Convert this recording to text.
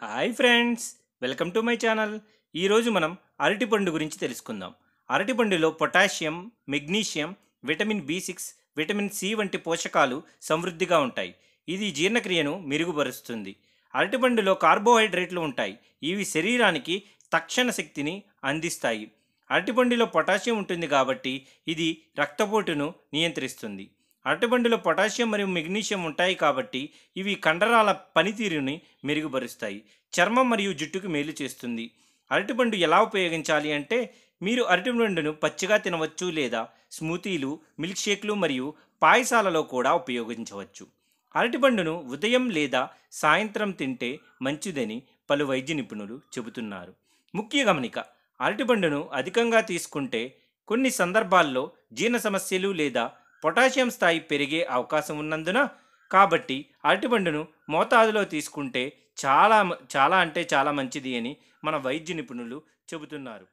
Hi friends, welcome to my channel. ఈరోజు మనం అరటిపండు గురించి తెలుసుకుందాం. అరటిపండులో పొటాషియం, మెగ్నీషియం, విటమిన్ బి6, విటమిన్ సి వంటి పోషకాలు సమృద్ధిగా ఉంటాయి. ఇది జీర్ణక్రియను మెరుగుపరుస్తుంది. అరటిపండులో కార్బోహైడ్రేట్లు ఉంటాయి. ఇవి శరీరానికి తక్షణ శక్తిని అందిస్తాయి. అరటిపండులో పొటాషియం ఉంటుంది కాబట్టి ఇది రక్తపోటును నియంత్రిస్తుంది. అరటిపండులో పొటాషియం మరియు మెగ్నీషియం ఉంటాయి కాబట్టి ఇవి కండరాల పనితీరుని మెరుగుపరుస్తాయి. చర్మం మరియు జుట్టుకు మేలు చేస్తుంది. అరటిపండు ఎలా ఉపయోగించాలి అంటే, మీరు అరటిపండును పచ్చిగా తినవచ్చు లేదా స్మూతీలు, మిల్క్ షేక్లు మరియు పాయసాలలో కూడా ఉపయోగించవచ్చు. అరటిపండును ఉదయం లేదా సాయంత్రం తింటే మంచిదని పలు వైద్య నిపుణులు చెబుతున్నారు. ముఖ్య గమనిక: అరటిపండును అధికంగా తీసుకుంటే కొన్ని సందర్భాల్లో జీర్ణ సమస్యలు లేదా పొటాషియం స్థాయి పెరిగే అవకాశం ఉన్నందున, కాబట్టి అరటిపండును మోతాదులో తీసుకుంటే చాలా చాలా మంచిది అని మన వైద్య నిపుణులు చెబుతున్నారు.